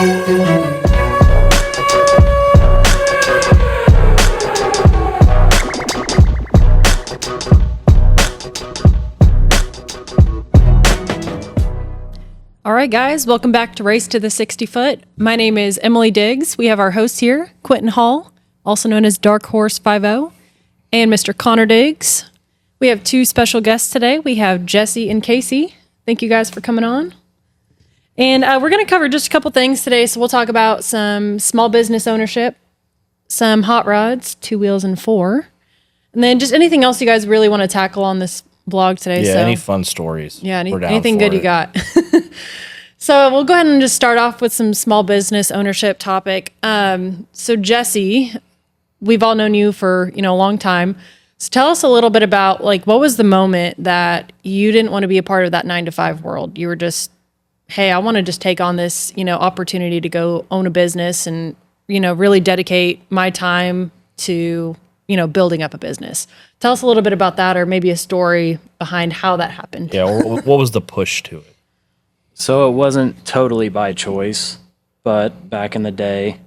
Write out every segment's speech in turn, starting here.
All right, guys, welcome back to Race to the 60 Foot. My name is Emily Diggs. We have our hosts here, Quenton Hall, also known as Dark Horse 50, and Mr. Connor Diggs. We have two special guests today. We have Jesse and Kaci. Thank you guys for coming on. And we're going to cover just a couple things today. So we'll talk about some small business ownership, some hot rods, 2 wheels and 4, and then just anything else you guys really want to tackle on this vlog today. Yeah, so, any fun stories. Yeah, anything good you got. So we'll go ahead and just start off with some small business ownership topic. So Jesse, we've all known you for, a long time. So tell us a little bit about what was the moment that you didn't want to be a part of that 9-to-5 world? You were just, hey, I want to just take on this, opportunity to go own a business and, really dedicate my time to, building up a business. Tell us a little bit about that, or maybe a story behind how that happened. Yeah, what was the push to it? So it wasn't totally by choice, but back in the day,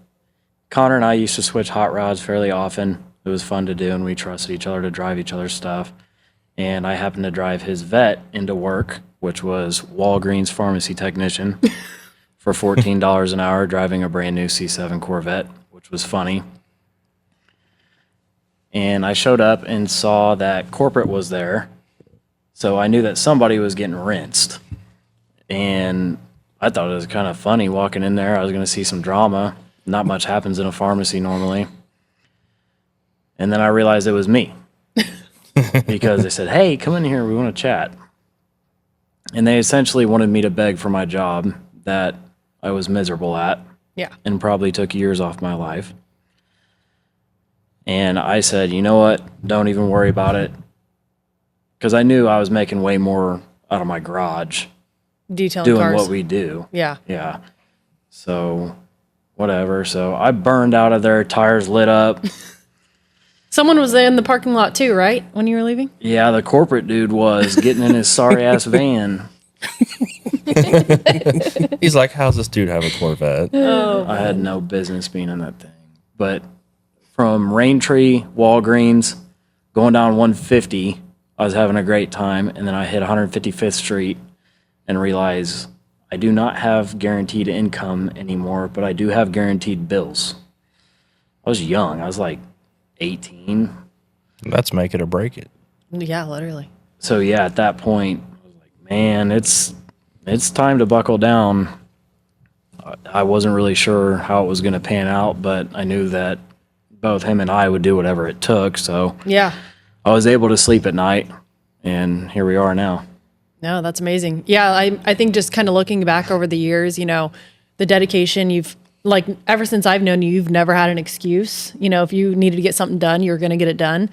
Connor and I used to switch hot rods fairly often. It was fun to do, and we trusted each other to drive each other's stuff. And I happened to drive his vet into work, which was Walgreens pharmacy technician, for $14 an hour, driving a brand new C7 Corvette, which was funny. And I showed up and saw that corporate was there, so I knew that somebody was getting rinsed. And I thought it was kind of funny walking in there. I was going to see some drama. Not much happens in a pharmacy normally. And then I realized it was me. Because they said, hey, come in here. We want to chat. And they essentially wanted me to beg for my job that I was miserable at. Yeah. And probably took years off my life. And I said, you know what? Don't even worry about it. Because I knew I was making way more out of my garage. Detailing doing cars. what we do. Yeah. Yeah. So, whatever. So, I burned out of there, tires lit up. Someone was in the parking lot too, right? When you were leaving? Yeah, the corporate dude was getting in his sorry-ass van. He's like, how's this dude have a Corvette? Oh, I had no business being in that thing. But from Raintree, Walgreens, going down 150, I was having a great time. And then I hit 155th Street and realize I do not have guaranteed income anymore, but I do have guaranteed bills. I was young. I was like 18. That's make it or break it. yeah, literally. So yeah, at that point, I was like, man, it's time to buckle down. I wasn't really sure how it was going to pan out, but I knew that both him and I would do whatever it took. So Yeah. I was able to sleep at night, and here we are now. No, that's amazing. Yeah, I think just kind of looking back over the years, the dedication you've, ever since I've known you, you've never had an excuse. If you needed to get something done, you're going to get it done.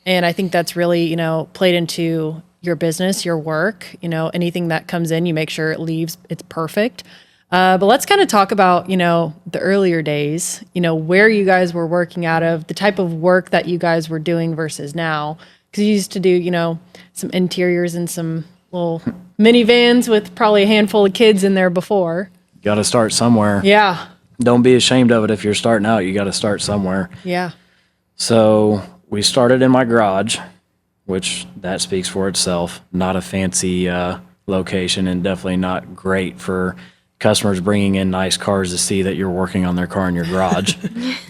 And I think that's really, played into your business, your work. Anything that comes in, you make sure it leaves, it's perfect. But let's kind of talk about, the earlier days, where you guys were working out of, the type of work that you guys were doing versus now. Because you used to do, some interiors and some little minivans with probably a handful of kids in there before. Got to start somewhere. Yeah. Don't be ashamed of it if you're starting out. You got to start somewhere. Yeah. So we started in my garage, which that speaks for itself. Not a fancy location, and definitely not great for customers bringing in nice cars to see that you're working on their car in your garage.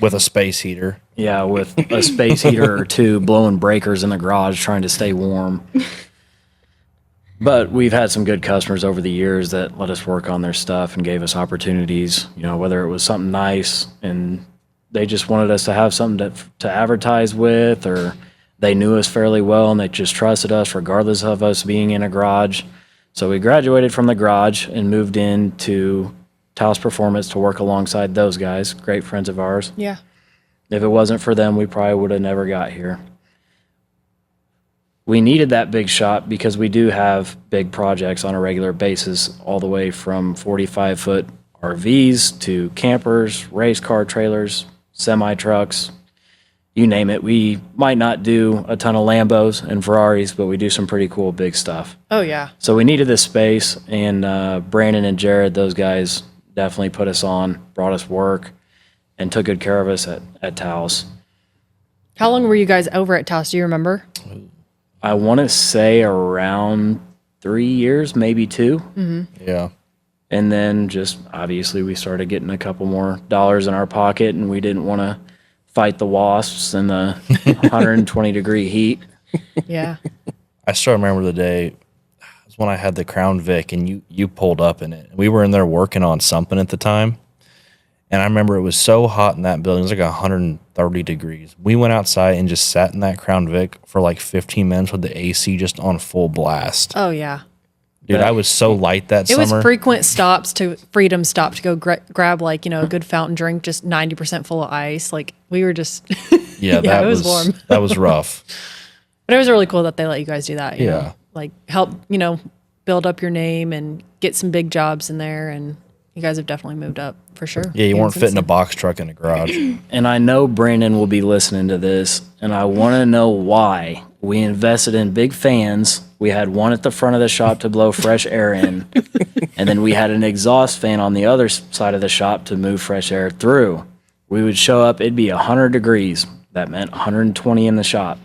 With a space heater. Yeah, with a space heater or two, blowing breakers in the garage, trying to stay warm. But we've had some good customers over the years that let us work on their stuff and gave us opportunities, whether it was something nice and they just wanted us to have something to advertise with, or they knew us fairly well and they just trusted us regardless of us being in a garage. So we graduated from the garage and moved into Taos Performance to work alongside those guys, great friends of ours. Yeah. If it wasn't for them, we probably would have never got here. We needed that big shop because we do have big projects on a regular basis, all the way from 45-foot RVs to campers, race car trailers, semi-trucks, you name it. We might not do a ton of Lambos and Ferraris, but we do some pretty cool big stuff. Oh, yeah. So we needed this space, and Brandon and Jared, those guys, definitely put us on, brought us work, and took good care of us at Taos. How long were you guys over at Taos? Do you remember? I want to say around 3 years, maybe 2. Yeah. And then just obviously we started getting a couple more dollars in our pocket, and we didn't want to fight the wasps in the 120 degree heat. Yeah. I still remember the day. It was when I had the Crown Vic, and you pulled up in it. We were in there working on something at the time, and I remember it was so hot in that building. It was like 130 degrees. We went outside and just sat in that Crown Vic for like 15 minutes with the AC just on full blast. Oh, yeah. Dude, I was so light that It summer. was frequent stops to Freedom Stop to go grab like, a good fountain drink, just 90% full of ice. Like we were just, Yeah, that it was warm. That was rough. But it was really cool that they let you guys do that. You Yeah. know? Like help, build up your name and get some big jobs in there. And you guys have definitely moved up for sure. Yeah, you weren't Since fitting a then. box truck in the garage. And I know Brandon will be listening to this, and I want to know why we invested in big fans. We had one at the front of the shop to blow fresh air in, and then we had an exhaust fan on the other side of the shop to move fresh air through. We would show up, it'd be 100 degrees. That meant 120 in the shop.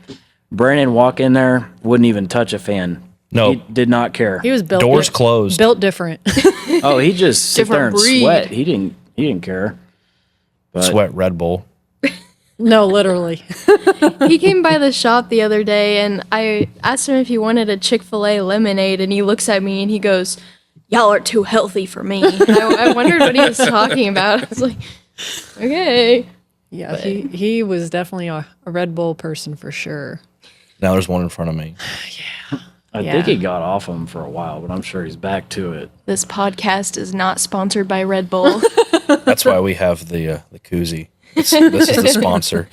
Brandon walk in there, wouldn't even touch a fan. No. He did not care. He was built Doors closed. built different. Oh, he just sit there and Different breed. sweat. He didn't care. But Sweat Red Bull. No, literally. He came by the shop the other day, and I asked him if he wanted a Chick-fil-A lemonade, and he looks at me and he goes, "Y'all are too healthy for me." I wondered what he was talking about. I was like, okay. Yeah, he was definitely a Red Bull person for sure. Now there's one in front of me. I Yeah. think he got off him for a while, but I'm sure he's back to it. This podcast is not sponsored by Red Bull. That's why we have the koozie. This is the sponsor.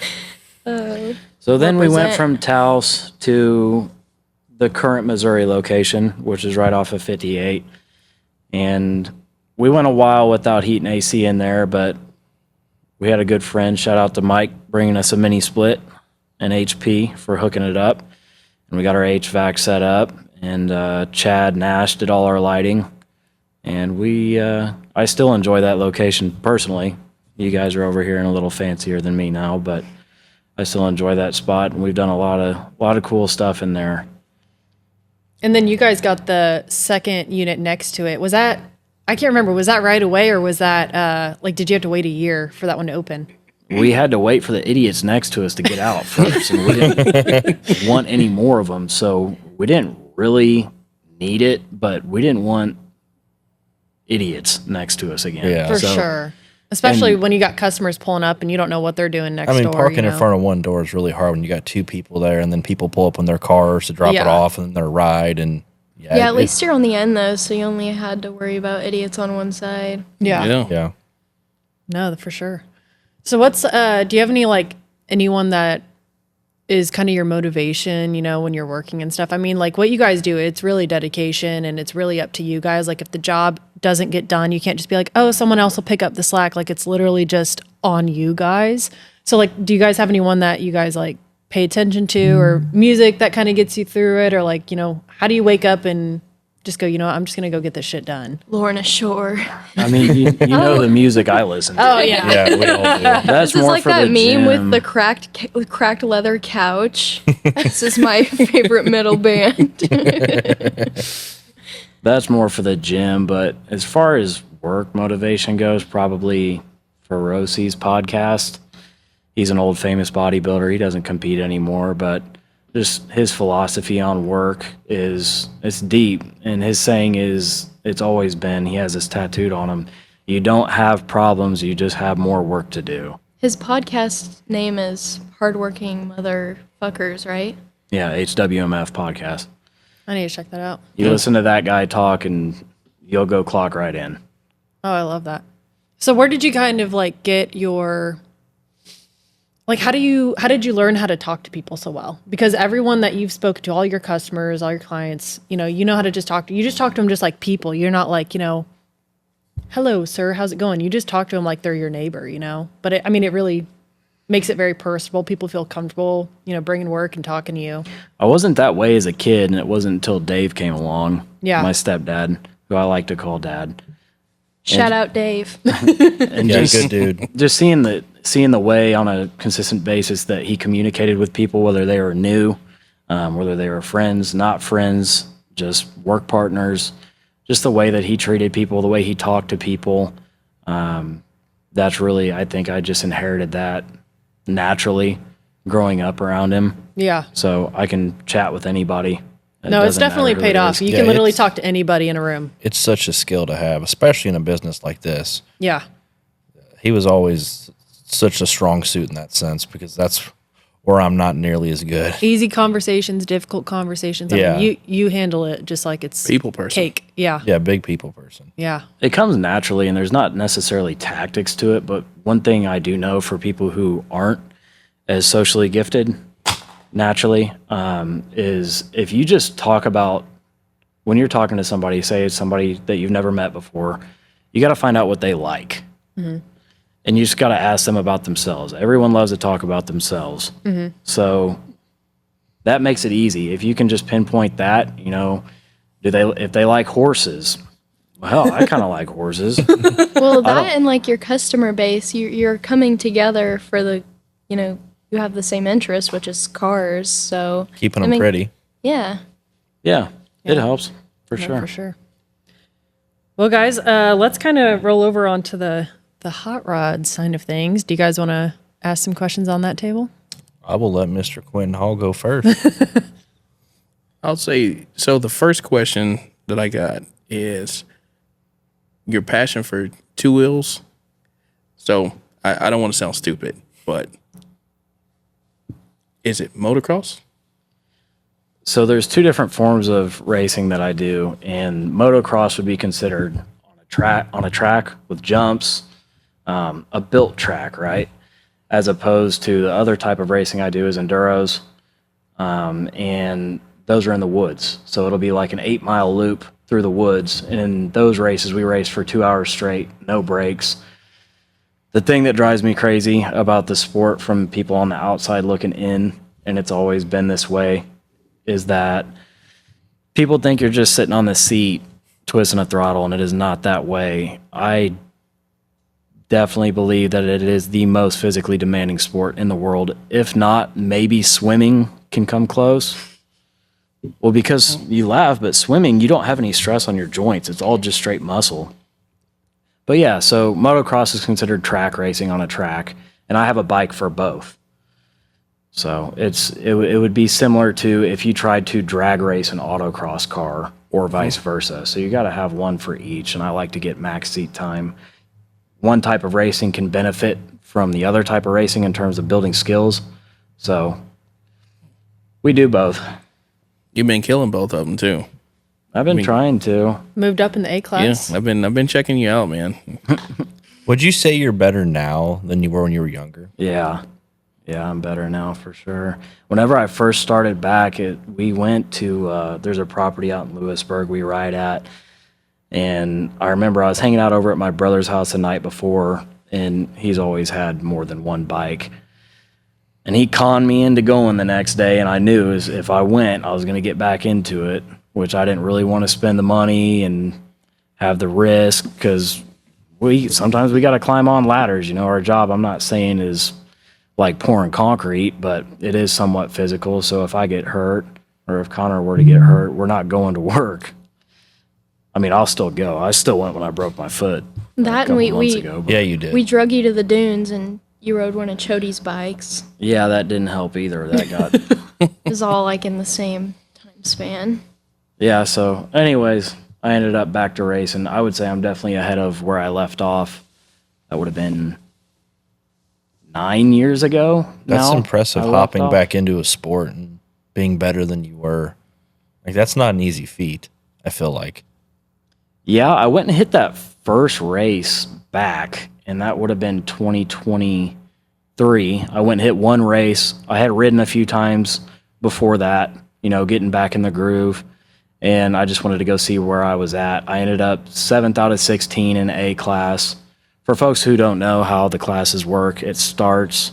So then we went Represent. from Taos to the current Missouri location, which is right off of 58. And we went a while without heat and AC in there, but we had a good friend, shout out to Mike, bringing us a mini split and HP for hooking it up. And we got our HVAC set up, and Chad Nash did all our lighting. And I still enjoy that location personally. You guys are over here and a little fancier than me now, but I still enjoy that spot, and we've done a lot of cool stuff in there. And then you guys got the second unit next to it. Was that, I can't remember, was that right away or was that, did you have to wait a year for that one to open? We had to wait for the idiots next to us to get out first, and we didn't want any more of them, so we didn't really need it, but we didn't want idiots next to us again. Yeah. For So- sure. Especially when you got customers pulling up and you don't know what they're doing next I mean, door. parking in front of one door is really hard when you got two people there, and then people pull up in their cars to drop it Yeah. off and then their ride. And Yeah, at least you're on the end, though, so you only had to worry about idiots on one side. Yeah. yeah. No, for sure. So what's, do you have any, anyone that is kind of your motivation, when you're working and stuff? I mean, what you guys do, it's really dedication and it's really up to you guys. If the job doesn't get done, you can't just be like, oh, someone else will pick up the slack. It's literally just on you guys. So do you guys have anyone that you guys pay attention to, or music that kind of gets you through it? Or how do you wake up and just go, I'm just going to go get this shit done? Lorna Shore. I mean, you know the music I listen to. Oh, yeah. Yeah, we all do. That's This is more like for that the meme gym. with the cracked leather couch. This is my favorite metal band. That's more for the gym, but as far as work motivation goes, probably for Rosie's podcast. He's an old famous bodybuilder. He doesn't compete anymore, but just his philosophy on work it's deep, and his saying is, it's always been, he has this tattooed on him, you don't have problems, you just have more work to do. His podcast name is Hardworking Motherfuckers, right? Yeah, HWMF podcast. I need to check that out. You listen to that guy talk and you'll go clock right in. Oh, I love that. So where did you kind of get your, how did you learn how to talk to people so well? Because everyone that you've spoken to, all your customers, all your clients, you know how to just talk to, you just talk to them just like people. You're not hello, sir, how's it going? You just talk to them like they're your neighbor, But it really makes it very personable. People feel comfortable, bringing work and talking to you. I wasn't that way as a kid, and it wasn't until Dave came along. Yeah. My stepdad, who I like to call dad. Shout out Dave. And Yeah, just, good dude. just seeing the way on a consistent basis that he communicated with people, whether they were new, whether they were friends, not friends, just work partners, just the way that he treated people, the way he talked to people. That's really, I think I just inherited that naturally growing up around him. Yeah. So I can chat with anybody. No, it's definitely paid off. You Yeah, can literally it's- talk to anybody in a room. It's such a skill to have, especially in a business like this. Yeah. He was always such a strong suit in that sense because that's where I'm not nearly as good. Easy conversations, difficult conversations. I Yeah. mean, you handle it just like it's People person. cake. Yeah. Yeah, big people person. Yeah. It comes naturally, and there's not necessarily tactics to it. But one thing I do know for people who aren't as socially gifted naturally is if you just talk about when you're talking to somebody, say it's somebody that you've never met before, you got to find out what they like. And you just got to ask them about themselves. Everyone loves to talk about themselves. So that makes it easy. If you can just pinpoint that, if they like horses, well, I kind of like horses. Well, that and like your customer base, you're coming together for the, you have the same interest, which is cars. So Keeping I them mean, pretty. Yeah. Yeah, it helps for No, sure. for sure. Well, guys, let's kind of roll over onto the hot rod side of things. Do you guys want to ask some questions on that table? I will let Mr. Quenton Hall go first. I'll say, so the first question that I got is your passion for two wheels. So I don't want to sound stupid, but is it motocross? So there's two different forms of racing that I do, and motocross would be considered on a track with jumps, a built track, right? As opposed to the other type of racing I do is enduros, and those are in the woods. So it'll be like an 8-mile loop through the woods, and in those races we race for 2 hours straight, no breaks. The thing that drives me crazy about the sport from people on the outside looking in, and it's always been this way, is that people think you're just sitting on the seat twisting a throttle, and it is not that way. I definitely believe that it is the most physically demanding sport in the world. If not, maybe swimming can come close. Well, because you laugh, but swimming, you don't have any stress on your joints. It's all just straight muscle. But yeah, so motocross is considered track racing on a track, and I have a bike for both. So it would be similar to if you tried to drag race an autocross car or vice versa. So you got to have one for each, and I like to get max seat time. One type of racing can benefit from the other type of racing in terms of building skills. So we do both. You've been killing both of them too. I've been trying to. Moved up in the A class. Yeah, I've been checking you out, man. Would you say you're better now than you were when you were younger? Yeah. Yeah, I'm better now for sure. Whenever I first started back, we went to, there's a property out in Lewisburg we ride at. And I remember I was hanging out over at my brother's house the night before, and he's always had more than one bike. And he conned me into going the next day, and I knew if I went, I was going to get back into it, which I didn't really want to spend the money and have the risk, because sometimes we got to climb on ladders. Our job, I'm not saying is like pouring concrete, but it is somewhat physical. So if I get hurt, or if Connor were to get hurt, we're not going to work. I mean, I'll still go. I still went when I broke my foot. That and months ago, but Yeah, you did. we drug you to the dunes and you rode one of Chody's bikes. yeah, that didn't help either. That got It was all like in the same time span. yeah. So, anyways, I ended up back to racing. I would say I'm definitely ahead of where I left off. That would have been 9 years ago. That's now impressive, I left hopping off. back into a sport and being better than you were. Like, that's not an easy feat, I feel like. Yeah, I went and hit that first race back, and that would have been 2023. I went and hit one race. I had ridden a few times before that, getting back in the groove, and I just wanted to go see where I was at. I ended up 7th out of 16 in A class. For folks who don't know how the classes work, it starts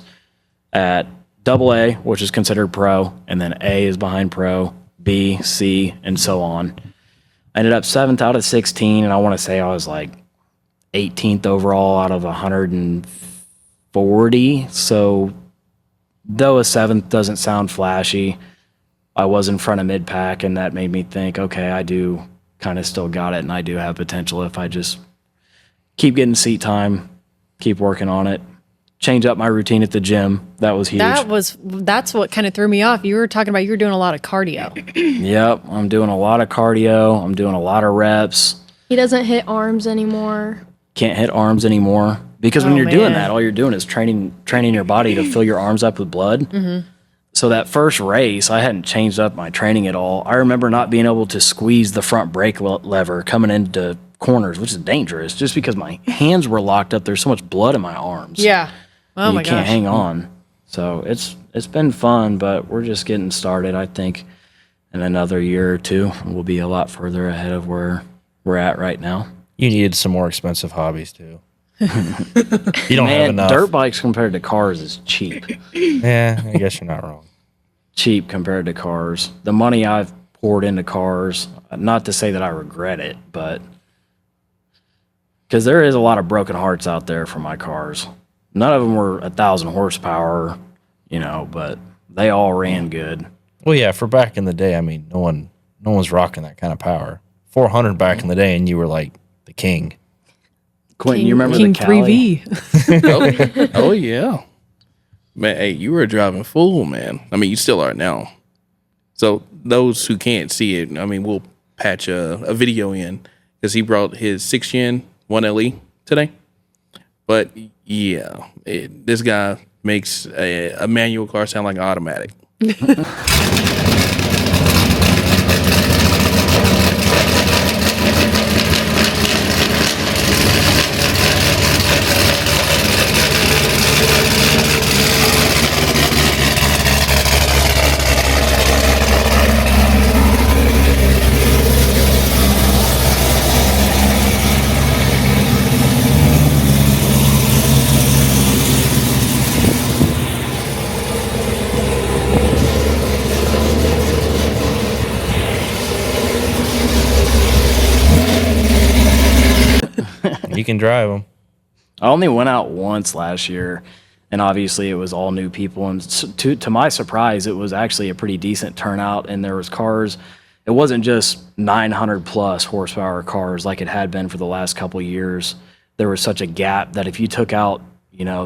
at AA, which is considered pro, and then A is behind pro, B, C, and so on. I ended up 7th out of 16, and I want to say I was like 18th overall out of 140. So though a 7th doesn't sound flashy, I was in front of mid pack, and that made me think, okay, I do kind of still got it, and I do have potential if I just keep getting seat time, keep working on it, change up my routine at the gym. That was huge. That's what kind of threw me off. You were talking about you were doing a lot of cardio. Yep, I'm doing a lot of cardio. I'm doing a lot of reps. He doesn't hit arms anymore. Can't hit arms anymore because when Oh, you're doing man. that, all you're doing is training your body to fill your arms up with blood. So that first race, I hadn't changed up my training at all. I remember not being able to squeeze the front brake lever coming into corners, which is dangerous, just because my hands were locked up. There's so much blood in my arms. Yeah. Oh you my can't gosh. hang on. So it's been fun, but we're just getting started. I think in another year or two, we'll be a lot further ahead of where we're at right now. You needed some more expensive hobbies too. You don't have Man, enough. dirt bikes compared to cars is cheap. Yeah, I guess you're not wrong. Cheap compared to cars. The money I've poured into cars, not to say that I regret it, but because there is a lot of broken hearts out there for my cars. None of them were 1,000 horsepower, but they all ran good. Well, yeah, for back in the day, I mean, no one was rocking that kind of power. 400 back in the day, and you were like the king. Quentin, you remember King the Cali? 3V. Oh yeah, man. Hey, you were a driving fool, man. I mean, you still are now. So those who can't see it, I mean, we'll patch a video in because he brought his 6-gen 1LE today. But yeah, this guy makes a manual car sound like an automatic. You can drive them. I only went out once last year, and obviously it was all new people. And to my surprise, it was actually a pretty decent turnout, and there was cars. It wasn't just 900 plus horsepower cars like it had been for the last couple of years. There was such a gap that if you took out,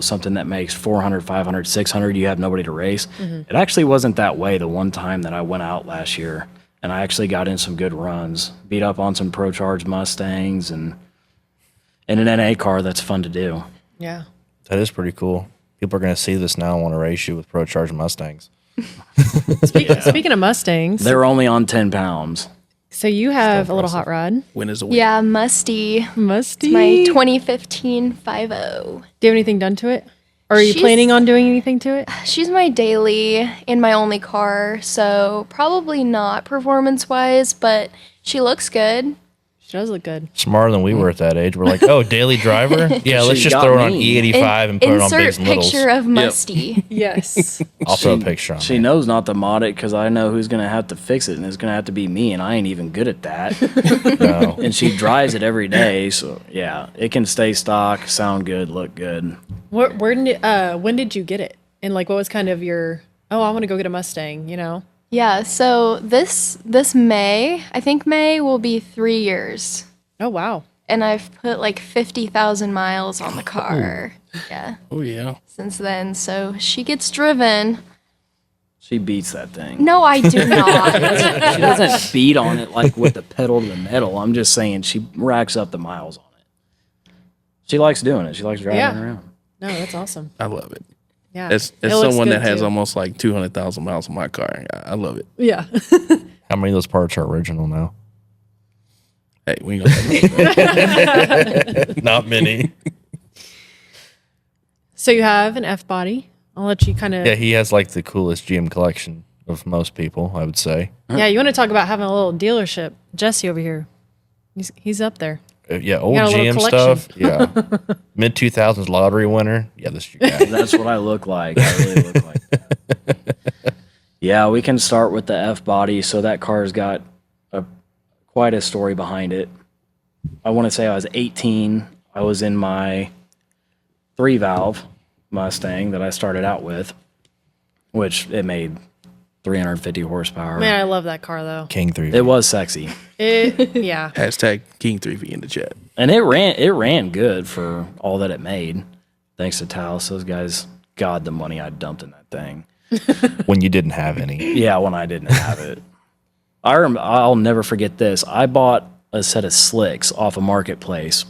something that makes 400, 500, 600, you have nobody to race. It actually wasn't that way the one time that I went out last year, and I actually got in some good runs, beat up on some Pro Charge Mustangs and an NA car that's fun to do. Yeah. That is pretty cool. People are going to see this now and want to race you with Pro Charge Mustangs. Speaking of Mustangs, They're only on 10 pounds. so you have a little hot rod. Win is a win. Yeah, Musty. Musty. My 2015 50. Do you have anything done to it? Or are you She's- planning on doing anything to it? She's my daily in my only car, so probably not performance-wise, but she looks good. She does look good. Smarter than we were at that age. We're like, oh, daily driver? Yeah, let's She just got throw it on me. E85 and put it on Insert Bigs and Littles. picture of Musty. Yes. I'll throw a picture on She it. knows not to mod it because I know who's going to have to fix it, and it's going to have to be me, and I ain't even good at that. No. And she drives it every day, so yeah, it can stay stock, sound good, look good. When did you get it? And like, what was kind of your? Oh, I want to go get a Mustang. Yeah, so this May, I think May will be 3 years. Oh wow. And I've put like 50,000 miles on the car. Yeah, Oh yeah. since then. So she gets driven. She beats that thing. No, I do not. She doesn't beat on it like with the pedal to the metal. I'm just saying she racks up the miles on it. She likes doing it. She likes driving Yeah. around. No, that's awesome. I love it. Yeah. As It looks someone good, that has too. almost like 200,000 miles on my car, I love it. Yeah. How many of those parts are original now? Hey, we ain't gonna talk about that. Not many. So you have an F body. I'll let you kind of. Yeah, he has like the coolest GM collection of most people, I would say. Yeah, you want to talk about having a little dealership? Jesse over here. He's up there. Yeah, old got a little GM collection. stuff. Yeah. Mid 2000s lottery winner. Yeah, this is your guy. That's what I look like. I really look like that. Yeah, we can start with the F body. So that car's got quite a story behind it. I want to say I was 18. I was in my 3-valve Mustang that I started out with, which it made 350 horsepower. Man, I love that car though. King 3. It was sexy. Yeah. Hashtag King 3V in the chat. And it ran good for all that it made. Thanks to Taos. Those guys, God, the money I dumped in that thing. When you didn't have any. Yeah, when I didn't have it. I'll never forget this. I bought a set of slicks off a marketplace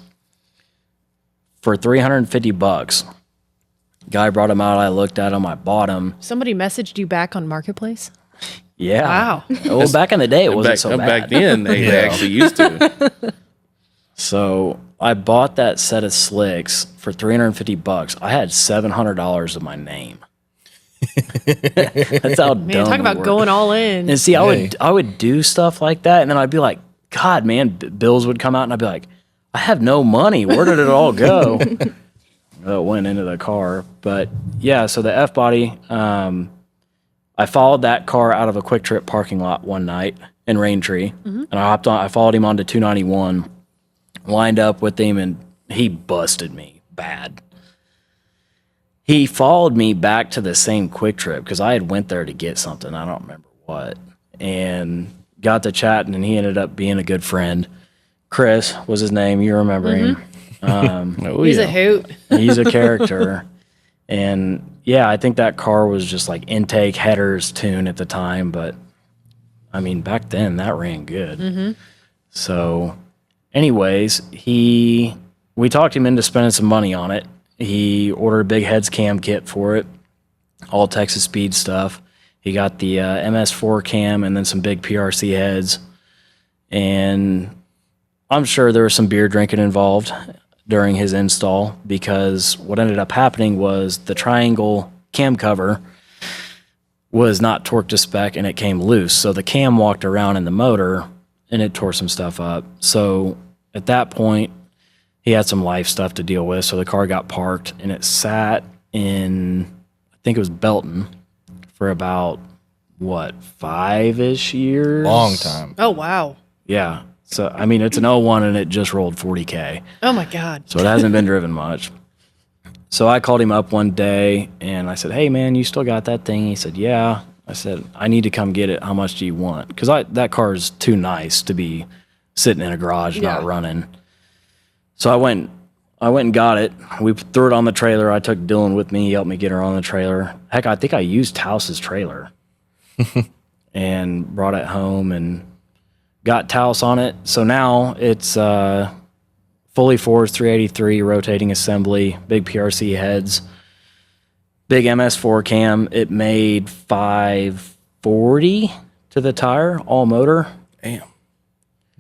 for $350. Guy brought them out. I looked at them. I bought them. Somebody messaged you back on Marketplace? Yeah. Wow. Well, back in the day, it wasn't so bad. Back then, they actually used to. So I bought that set of slicks for $350. I had $700 of my name. That's how Man, dumb talk we about were. going all in. And see, I would do stuff like that, and then I'd be like, God, man, bills would come out, and I'd be like, I have no money. Where did it all go? It went into the car. But yeah, so the F body, I followed that car out of a Quick Trip parking lot one night in Raintree, and I followed him onto 291, lined up with him, and he busted me bad. He followed me back to the same Quick Trip because I had went there to get something. I don't remember what. And got to chatting, and he ended up being a good friend. Chris was his name. You remember him. Oh, He's yeah. a hoot. He's a character. And yeah, I think that car was just like intake headers tune at the time. But I mean, back then that ran good. So anyways, we talked him into spending some money on it. He ordered a big heads cam kit for it, all Texas Speed stuff. He got the MS4 cam and then some big PRC heads. And I'm sure there was some beer drinking involved during his install, because what ended up happening was the triangle cam cover was not torqued to spec and it came loose. So the cam walked around in the motor and it tore some stuff up. So at that point, he had some life stuff to deal with. So the car got parked and it sat in, I think it was Belton, for about, 5-ish years? Long time. Oh, wow. Yeah. So, I mean, it's an '01 and it just rolled 40K. Oh, my God. So it hasn't been driven much. So I called him up one day and I said, hey, man, you still got that thing? He said, yeah. I said, I need to come get it. How much do you want? Because that car is too nice to be sitting in a garage not Yeah. running. So I went and got it. We threw it on the trailer. I took Dylan with me. He helped me get her on the trailer. Heck, I think I used Taos's trailer and brought it home and got Taos on it. So now it's fully forged 383 rotating assembly, big PRC heads, big MS4 cam. It made 540 to the tire, all motor. Damn.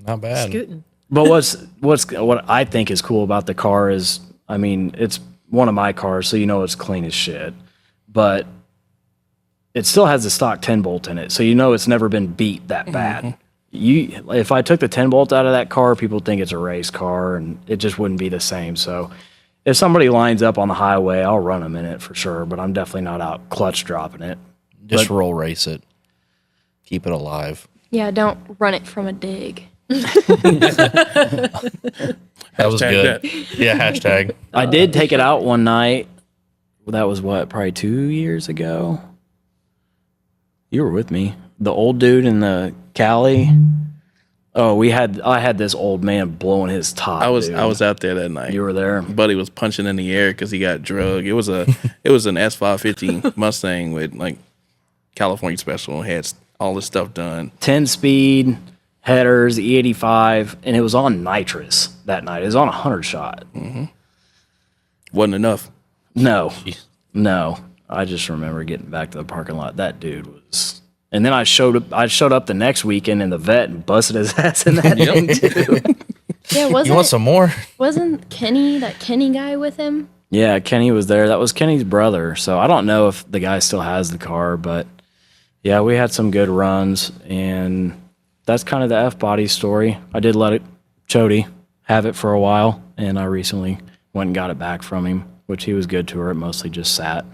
Not bad. Scooting. But what I think is cool about the car is, I mean, it's one of my cars, so you know it's clean as shit. But it still has the stock 10 bolt in it, so you know it's never been beat that bad. If I took the 10 bolt out of that car, people think it's a race car, and it just wouldn't be the same. So if somebody lines up on the highway, I'll run them in it for sure, but I'm definitely not out clutch dropping it. Just roll race it. Keep it alive. Yeah, don't run it from a dig. That was Hashtag good. that. Yeah, hashtag. I did take it out one night. Well, that was probably 2 years ago. You were with me. The old dude in the Cali. Oh, I had this old man blowing his top. I was dude. out there that night. You were there. Buddy was punching in the air because he got drugged. It was an S550 Mustang with like California special. Had all this stuff done. 10-speed headers, E85, and it was on nitrous that night. It was on 100 shot. Wasn't enough. No. I just remember getting back to the parking lot. That dude was. And then I showed up the next weekend in the vet and busted his ass in that thing too. Yeah, You want wasn't some more? wasn't that Kenny guy with him? Yeah, Kenny was there. That was Kenny's brother. So I don't know if the guy still has the car, but yeah, we had some good runs, and that's kind of the F-body story. I did let Chody have it for a while, and I recently went and got it back from him, which he was good to her. It mostly just sat.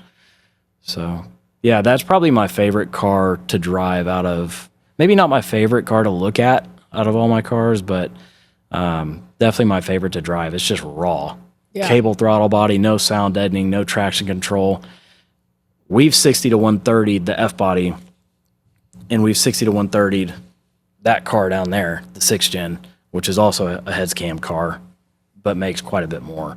So yeah, that's probably my favorite car to drive maybe not my favorite car to look at out of all my cars, but Definitely my favorite to drive. It's just raw. Yeah. Cable throttle body, no sound deadening, no traction control. We've 60 to 130'd the F body, and we've 60 to 130'd that car down there, the 6th gen, which is also a heads cam car, but makes quite a bit more.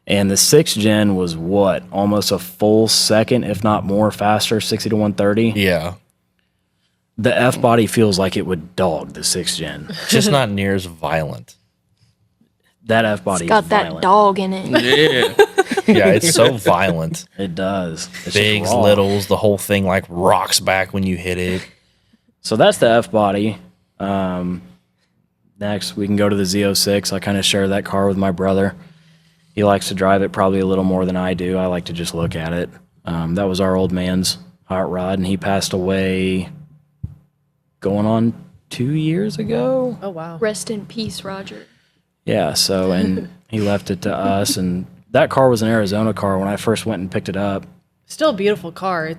And the 6th gen was what? Almost a full second, if not more, faster, 60 to 130. Yeah. The F body feels like it would dog the 6th gen. Just not near as violent. That F body Got is that violent. dog in it. Yeah. Yeah, it's so violent. It does. It's just Bigs, raw. littles, the whole thing like rocks back when you hit it. So that's the F body. Next, we can go to the Z06. I kind of share that car with my brother. He likes to drive it probably a little more than I do. I like to just look at it. That was our old man's hot rod, and he passed away going on 2 years ago. Oh, wow. Rest in peace, Roger. Yeah, so, and he left it to us, and that car was an Arizona car when I first went and picked it up. Still a beautiful car.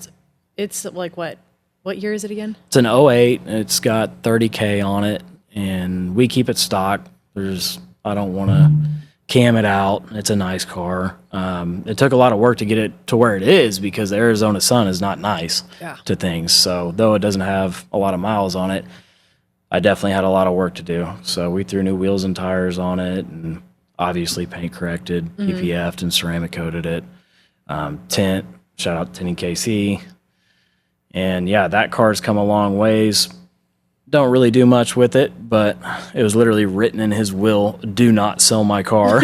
It's like what? What year is it again? It's an '08. It's got 30K on it, and we keep it stock. I don't want to cam it out. It's a nice car. It took a lot of work to get it to where it is because the Arizona sun is not nice to things. So though it doesn't have a lot of miles on it, I definitely had a lot of work to do. So we threw new wheels and tires on it, and obviously paint corrected, PPF'd and ceramic coated it. Tint, shout out to Jesse and Kaci. And yeah, that car's come a long ways. Don't really do much with it, but it was literally written in his will, do not sell my car.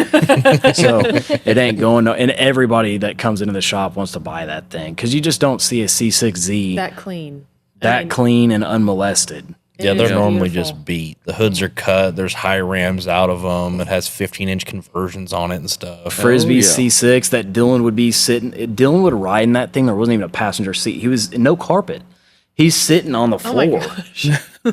So it ain't going no, and everybody that comes into the shop wants to buy that thing because you just don't see a C6Z That clean. clean and unmolested. Yeah, It they're is normally beautiful. just beat. The hoods are cut. There's high rams out of them. It has 15-inch conversions on it and stuff. Frisbee yeah. C6 that Dylan would be sitting. Dylan would ride in that thing. There wasn't even a passenger seat. He was no carpet. He's sitting on the Oh my floor gosh.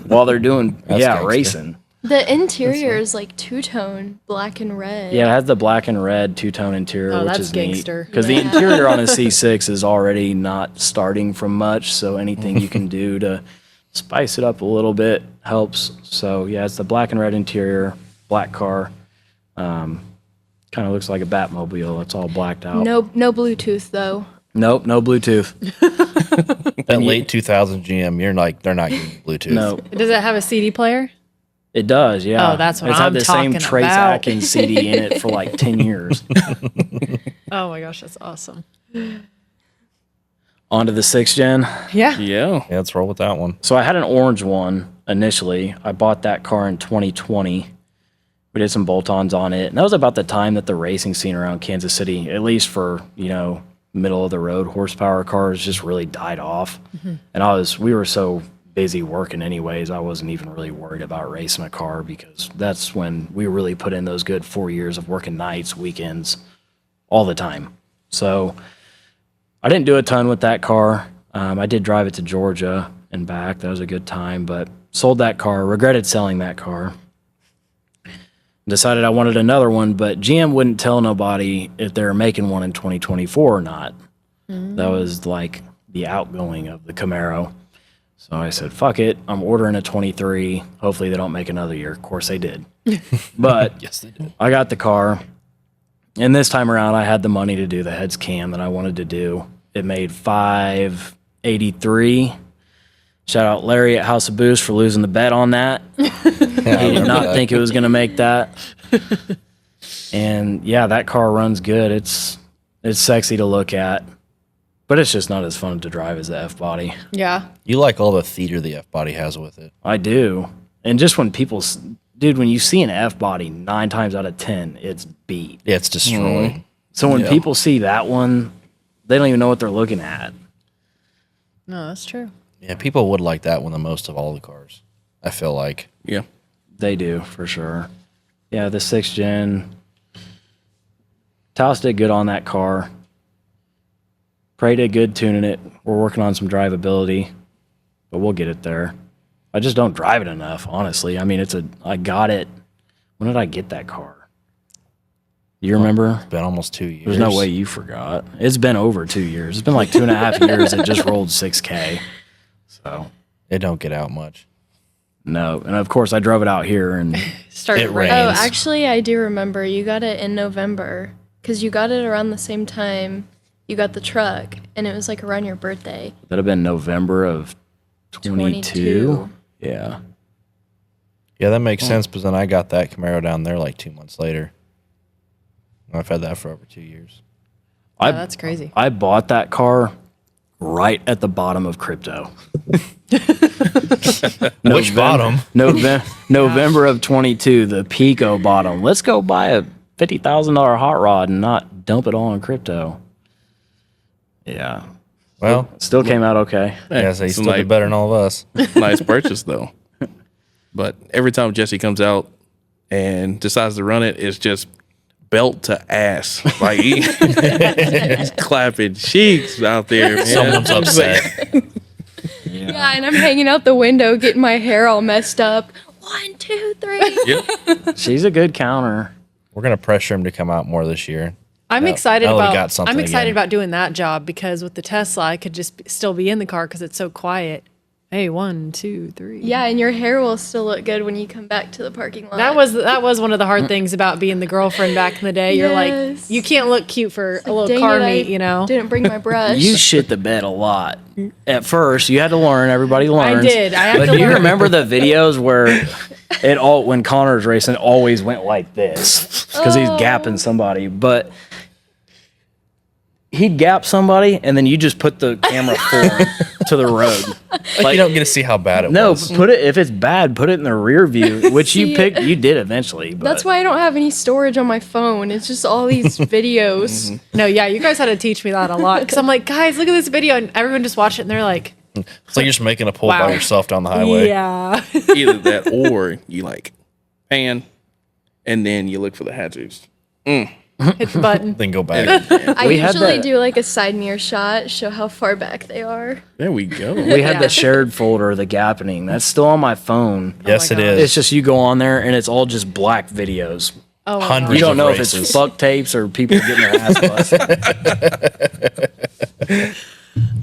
while they're doing gangster. racing. The interior is like two-tone, black and red. Yeah, it has the black and red two-tone interior, Oh, which that's is gangster. Because the interior on a C6 is already not starting from much, so anything you can do to spice it up a little bit helps. So yeah, it's the black and red interior, black car. Kind of looks like a Batmobile. It's all blacked out. No Bluetooth though. Nope, no Bluetooth. That late 2000 GM, you're like, they're not getting Bluetooth. No, Does it have a CD player? it does. Yeah. Oh, that's what it's I'm had the same talking Trace about. Atkins CD in it for like 10 years. Oh my gosh, that's awesome. Onto the 6th gen. Yeah. Yeah. Yeah, let's roll with that one. So I had an orange one initially. I bought that car in 2020. We did some bolt-ons on it. And that was about the time that the racing scene around Kansas City, at least for, middle of the road horsepower cars, just really died off. And we were so busy working anyways, I wasn't even really worried about racing a car because that's when we really put in those good 4 years of working nights, weekends, all the time. So I didn't do a ton with that car. I did drive it to Georgia and back. That was a good time, but sold that car, regretted selling that car. Decided I wanted another one, but GM wouldn't tell nobody if they were making one in 2024 or not. That was like the outgoing of the Camaro. So I said, fuck it. I'm ordering a 23. Hopefully they don't make another year. Of course they did. But Yes, they do. I got the car. And this time around, I had the money to do the heads cam that I wanted to do. It made $583. Shout out Larry at House of Boost for losing the bet on that. He did not think it was going to make that. And yeah, that car runs good. It's sexy to look at, but it's just not as fun to drive as the F body. Yeah. You like all the theater the F body has with it. I do. And just when when you see an F body 9 times out of 10, it's beat. Yeah, it's destroyed. So when people see that one, they don't even know what they're looking at. No, that's true. Yeah, people would like that one the most of all the cars, I feel like. Yeah. They do, for sure. Yeah, the 6th gen. Taos did good on that car. Prey did good tuning it. We're working on some drivability, but we'll get it there. I just don't drive it enough, honestly. I mean, I got it. When did I get that car? You remember? It's been almost 2 years. There's no way you forgot. It's been over 2 years. It's been like 2.5 years. It just rolled 6K. So It don't get out much. No, and of course I drove it out here, and Started It raining. Oh, rains. actually, I do remember. You got it in November because you got it around the same time you got the truck, and it was like around your birthday. that'd have been November of 22. Yeah. Yeah, that makes sense. But then I got that Camaro down there like 2 months later. I've had that for over 2 years. Yeah, that's crazy. I bought that car right at the bottom of crypto. Which bottom? November of 22, the Pico bottom. Let's go buy a $50,000 hot rod and not dump it all in crypto. Yeah. Well, Still came out okay. yeah, so he It's still did better than all of us. Nice purchase though. But every time Jesse comes out and decides to run it, it's just belt to ass. Like he's clapping cheeks out there. Man. Someone's upset. Yeah, and I'm hanging out the window getting my hair all messed up. 1, 2, 3. Yep. She's a good counter. We're gonna pressure him to come out more this year. I'm Yeah, excited now that we about. got something I'm excited again. about doing that job because with the Tesla, I could just still be in the car because it's so quiet. Hey, 1, 2, 3. Yeah, and your hair will still look good when you come back to the parking lot. That was one of the hard things about being the girlfriend back in the day. You're like, Yes. you can't look cute for a little Dang car it, I meet, you know. Didn't bring my brush. You shit the bed a lot. At first, you had to learn. Everybody learns. did. I had But to do you learn. remember the videos where it all when Connor's racing, it always went like this because he's gapping somebody, but he'd gap somebody and then you just put the camera forward to the road. Like, you don't get to see how bad it No, was. put it if it's bad, put it in the rear view, which you See, picked. You did eventually. But That's why I don't have any storage on my phone. It's just all these videos. No, yeah, you guys had to teach me that a lot because I'm like, guys, look at this video, and everyone just watched it and they're like, It's like you're just making a pull Wow. by yourself down the highway. yeah. Either that or you like pan and then you look for the hazards. Hit the button. Then go back. I We had usually that- do like a side mirror shot, show how far back they are. There we go. we had Yeah. the shared folder, the gapping. That's still on my phone. Yes, my it God. is. It's just you go on there and it's all just black videos. Oh, my Hundreds You don't of know races. if it's fuck tapes or people getting their ass busted.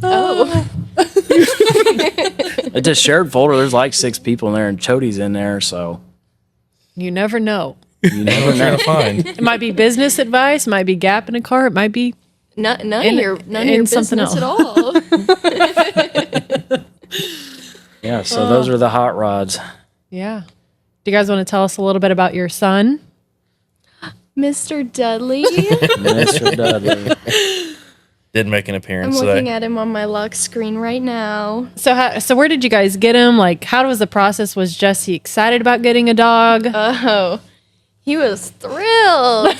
Oh, It's a shared folder. There's like 6 people in there, and Chody's in there, so you never know. you never What you're know. gonna find. It might be business advice, might be gap in a car, it might be none of In- your in something business at else. all. Yeah, so those are the hot rods. yeah. Do you guys want to tell us a little bit about your son? Mr. Dudley. Mr. Dudley. Did make an I'm appearance looking today. at him on my lock screen right now. So where did you guys get him? Like, how was the process? Was Jesse excited about getting a dog? Oh, he was thrilled.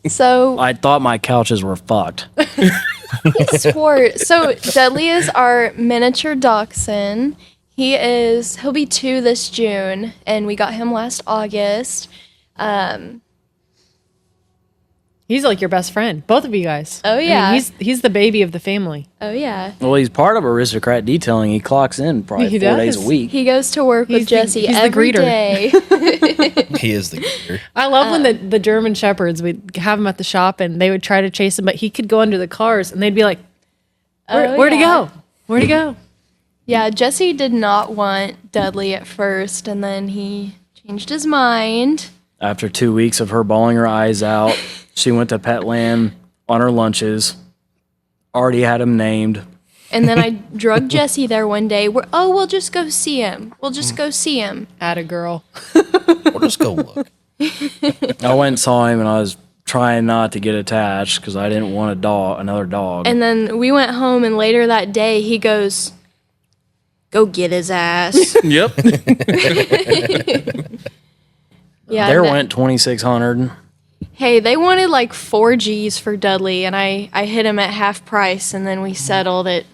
So I thought my couches were fucked. he swore. So Dudley is our miniature dachshund. He'll be 2 this June, and we got him last August. He's like your best friend, both of you guys. Oh, I mean, yeah. he's the baby of the family. Oh yeah. Well, he's part of Aristocrat Detailing. He clocks in probably He 4 days does. a week. He goes to work He's with the- Jesse he's the every greeter. day. He is the geezer. I love when the German shepherds we'd have him at the shop and they would try to chase him, but he could go under the cars and they'd be like, "Where'd he yeah. go? Where'd he go?" Yeah, Jesse did not want Dudley at first, and then he changed his mind. After 2 weeks of her bawling her eyes out, she went to Petland on her lunches. Already had him named. And then I drug Jesse there one day. We'll just go see him. We'll just go see him. Atta girl. We'll just go look. I went and saw him, and I was trying not to get attached because I didn't want another dog. And then we went home, and later that day, he goes, "Go get his ass." Yep. Yeah. there and went 2,600. Hey, they wanted like 4 G's for Dudley, and I hit him at half price, and then we settled it.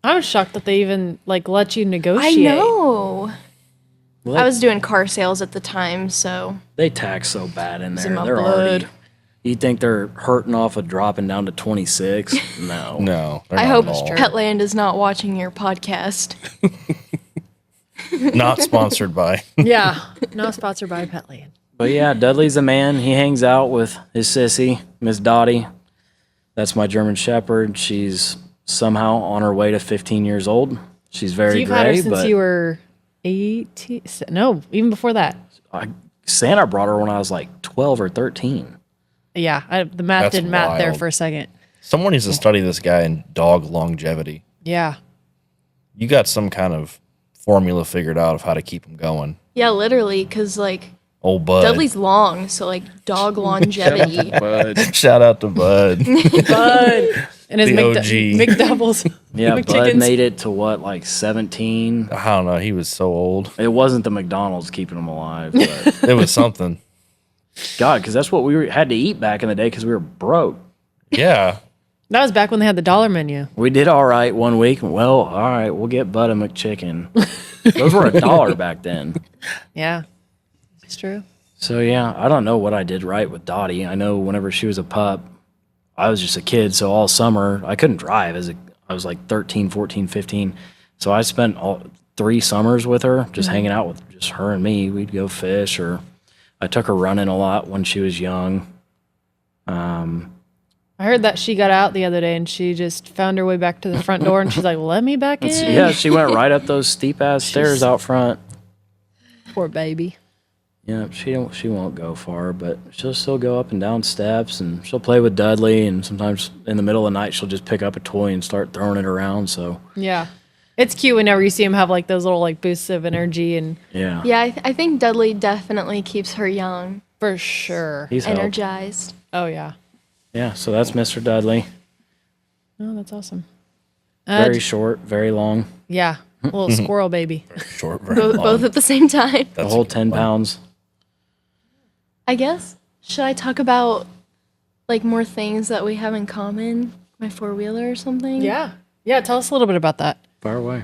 I was shocked that they even like let you I negotiate. know. Well, I was doing car sales at the time, so They tax so bad in there. in my They're blood. already. You think they're hurting off of dropping down to 26? No. No, they're I not hope at all. Petland is not watching your podcast. Not sponsored by. Yeah. No sponsored by Petland. But yeah, Dudley's a man. He hangs out with his sissy, Miss Dottie. That's my German Shepherd. She's somehow on her way to 15 years old. She's So very you've had her gray, since but you were 18. No, even before that. Santa brought her when I was like 12 or 13. Yeah, the math That's didn't math there wild. for a second. Someone needs to study this guy in dog longevity. Yeah. You got some kind of formula figured out of how to keep him going. Yeah, literally, because like Old Bud. Dudley's long, so like dog longevity. But Shout out to Bud. Bud. And his The OG. McDoubles. Yeah, Bud McChickens. made it to what, like 17? I don't know. He was so old. It wasn't the McDonald's keeping him alive, but It was something. God, because that's what had to eat back in the day because we were broke. Yeah. That was back when they had the dollar menu. We did all right one week. Well, all right, we'll get Bud a McChicken. Those were $1 back then. Yeah. It's true. So, yeah, I don't know what I did right with Dottie. I know whenever she was a pup, I was just a kid, so all summer, I couldn't drive. I was like 13, 14, 15. So I spent all 3 summers with her, just hanging out with just her and me. We'd go fish, or I took her running a lot when she was young. I heard that she got out the other day and she just found her way back to the front door and she's like, let me back in. Yeah, she went right up those steep-ass stairs out front. Poor baby. Yeah, she won't go far, but she'll still go up and down steps, and she'll play with Dudley, and sometimes in the middle of the night she'll just pick up a toy and start throwing it around. So Yeah. It's cute whenever you see him have like those little like boosts of energy and yeah, Yeah, I think Dudley definitely keeps her young, for sure. he's helped. energized. Oh yeah. Yeah, so that's Mr. Dudley. Oh, that's awesome. Very short, very long, Yeah. Little squirrel baby. Short, very Both, long. both at the same time. the whole 10 pounds. I guess. Should I talk about like more things that we have in common? My 4-wheeler or something? Yeah. Yeah. Tell us a little bit about that. Far away.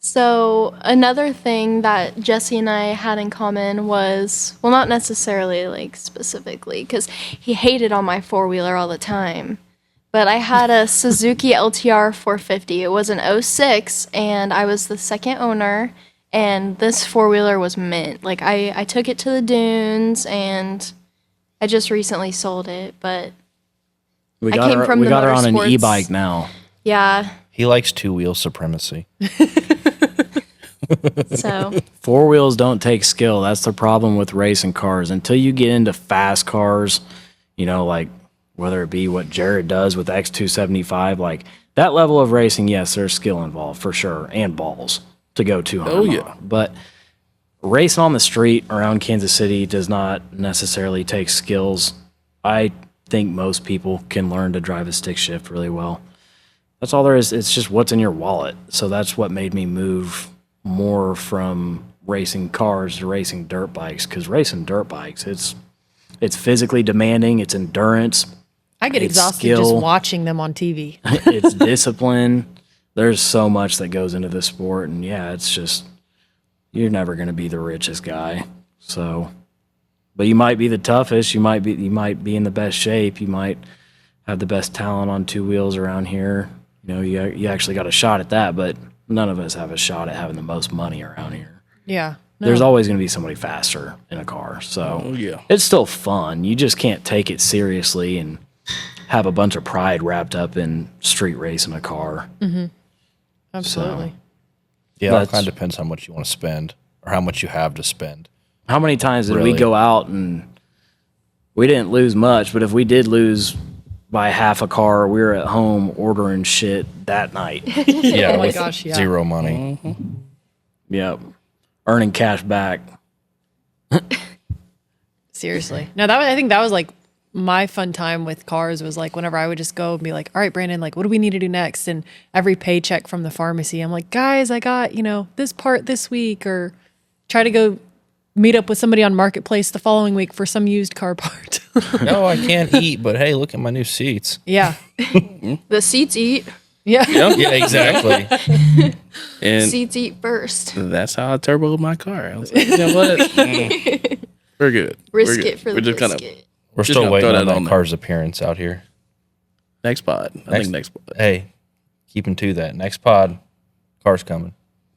So another thing that Jesse and I had in common was, well, not necessarily like specifically, because he hated on my 4-wheeler all the time. But I had a Suzuki LTR 450. It was an '06, and I was the second owner. And this 4-wheeler was mint. Like I took it to the dunes, and I just recently sold it. But We I got came her, from we the got her on an motorsports. e-bike now. yeah, He likes 2-wheel supremacy. so 4 wheels don't take skill. That's the problem with racing cars. Until you get into fast cars, you know, like whether it be what Jared does with X275, like that level of racing, yes, there's skill involved for sure, and balls to go 200 Oh, yeah. mile. But racing on the street around Kansas City does not necessarily take skills. I think most people can learn to drive a stick shift really well. That's all there is. It's just what's in your wallet. So that's what made me move more from racing cars to racing dirt bikes, because racing dirt bikes, it's physically demanding, it's endurance, I get It's exhausted skill. just watching them on TV. it's discipline. There's so much that goes into this sport, and yeah, it's just you're never going to be the richest guy. So, but you might be the toughest. You might be in the best shape. You might have the best talent on 2 wheels around here. You know, you actually got a shot at that, but none of us have a shot at having the most money around here. Yeah. No. There's always going to be somebody faster in a car. So Oh, yeah. it's still fun. You just can't take it seriously and have a bunch of pride wrapped up in street racing a car. Absolutely. Yeah, it all That's- kind of depends how much you want to spend or how much you have to spend. How many times did we Really? go out and we didn't lose much, but if we did lose by half a car, we were at home ordering shit that night. Yeah, Oh my with gosh, yeah. zero money. Yep. Earning cash back. Seriously. No, I think that was like my fun time with cars was like whenever I would just go and be like, all right, Brandon, like, what do we need to do next? And every paycheck from the pharmacy, I'm like, guys, I got, this part this week, or try to go meet up with somebody on Marketplace the following week for some used car part. No, I can't eat, but hey, look at my new seats. Yeah. the seats eat. Yeah. Yeah, exactly. And Seats eat first. that's how I turboed my car. I was like, you know what? We're good. Risk We're good. it for the We're just kinda- biscuit. We're Just still gonna waiting throw on that that on there. car's appearance out here. Next pod. I think next pod. Hey, keeping to that. Next pod, car's coming.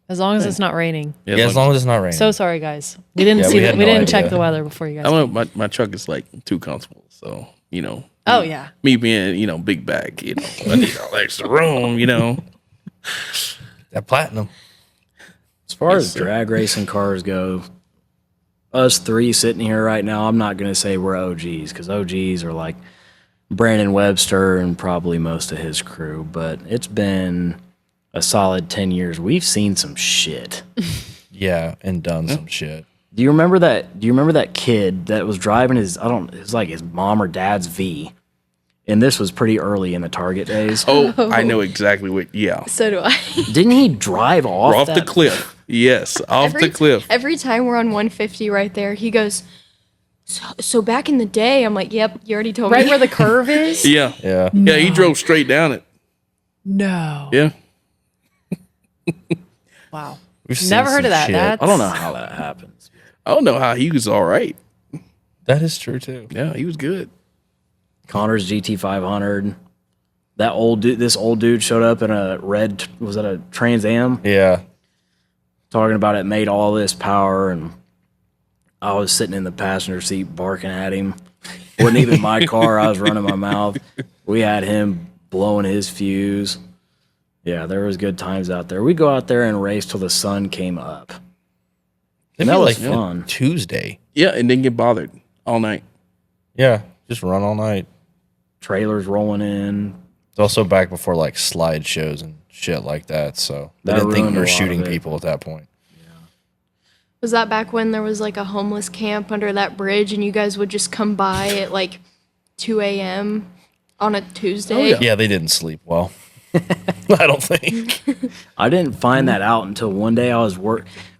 As long as it's not raining. Yeah, as long as it's not raining. So sorry, guys. We didn't Yeah, see we that. had We no didn't check idea. the weather before you guys. I came. don't know, my truck is like too comfortable. So, Oh yeah. me being, big bag, I need all extra room, that platinum. It's far as drag racing cars go, us three sitting here right now, I'm not going to say we're OGs because OGs are like Brandon Webster and probably most of his crew, but it's been a solid 10 years. We've seen some shit. Yeah, and done some shit. Do you remember that? Do you remember that kid that was driving his? It was like his mom or dad's V, and this was pretty early in the Target days. Oh, I know exactly what. Yeah, So do I. Didn't he drive off? we're off the cliff. Yes, off the cliff. Every time we're on 150 right there, he goes, so back in the day, I'm like, yep, you already told Right me. where the curve is? Yeah, Yeah. yeah. He drove straight down it. No. Yeah. Wow. We've seen Never heard some of that. shit. That's, I don't know how that happens. I don't know how he was all right. That is true too. Yeah, he was good. Connor's GT500. That old dude, this old dude showed up in a red. Was that a Trans Am? Yeah. Talking about it made all this power, and I was sitting in the passenger seat barking at him. Wasn't even my car. I was running my mouth. We had him blowing his fuse. Yeah, there was good times out there. We'd go out there and race till the sun came up. And that was fun. Tuesday. Yeah, and didn't get bothered all night. Yeah. Just run all night. Trailers rolling in. It's also back before like slideshows and shit like that. So they That didn't think ruined we a were lot shooting of it. people at that point. Was that back when there was like a homeless camp under that bridge and you guys would just come by at like 2 a.m. on a Tuesday? Yeah, they didn't sleep well. I don't think. I didn't find that out until one day I was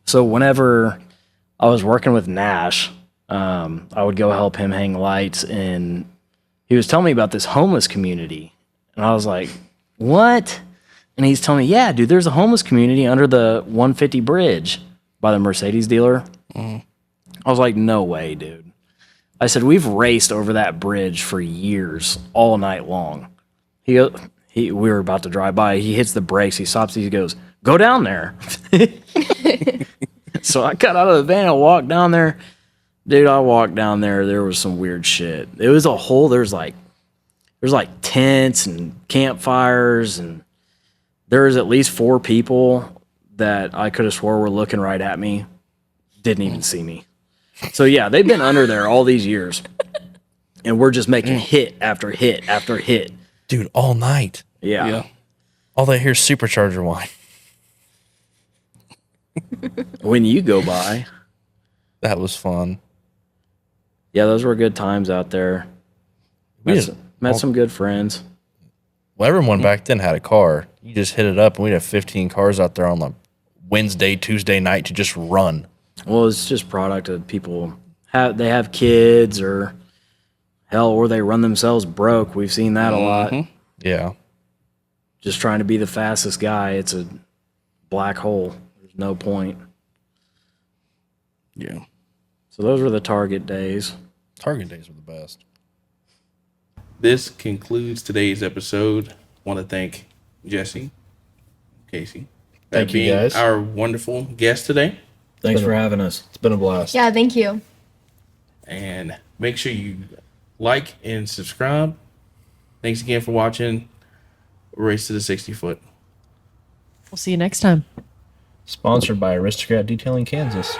So whenever I was working with Nash, I would go help him hang lights, and he was telling me about this homeless community, and I was like, "What?" And he's telling me, "Yeah, dude, there's a homeless community under the 150 bridge by the Mercedes dealer." I was like, "No way, dude." I said, "We've raced over that bridge for years, all night long." We were about to drive by. He hits the brakes. He stops. He goes, "Go down there." So I got out of the van and walked down there. Dude, I walked down there. There was some weird shit. It was a whole. There's like tents and campfires, and there was at least 4 people that I could have swore were looking right at me. Didn't even see me. So yeah, they've been under there all these years, and we're just making hit after hit after hit. Dude, all night. Yeah. Yeah. All they hear is supercharger whine. When you go by. That was fun. Yeah, those were good times out there. We Met, just- met some good friends. Well, everyone back then had a car. You just hit it up, and we'd have 15 cars out there on the Wednesday, Tuesday night to just run. Well, it's just product of people they have kids or hell, or they run themselves broke. We've seen that a lot. Yeah. Just trying to be the fastest guy. It's a black hole. There's no point. Yeah. So those were the Target days. Target days were the best. This concludes today's episode. Want to thank Jesse, Kaci, Thank you, being guys. our wonderful guest today. Thanks for having us. It's been a blast. Yeah, thank you. And make sure you like and subscribe. Thanks again for watching Race to the 60 Foot. We'll see you next time. Sponsored by Aristocrat Detailing Kansas.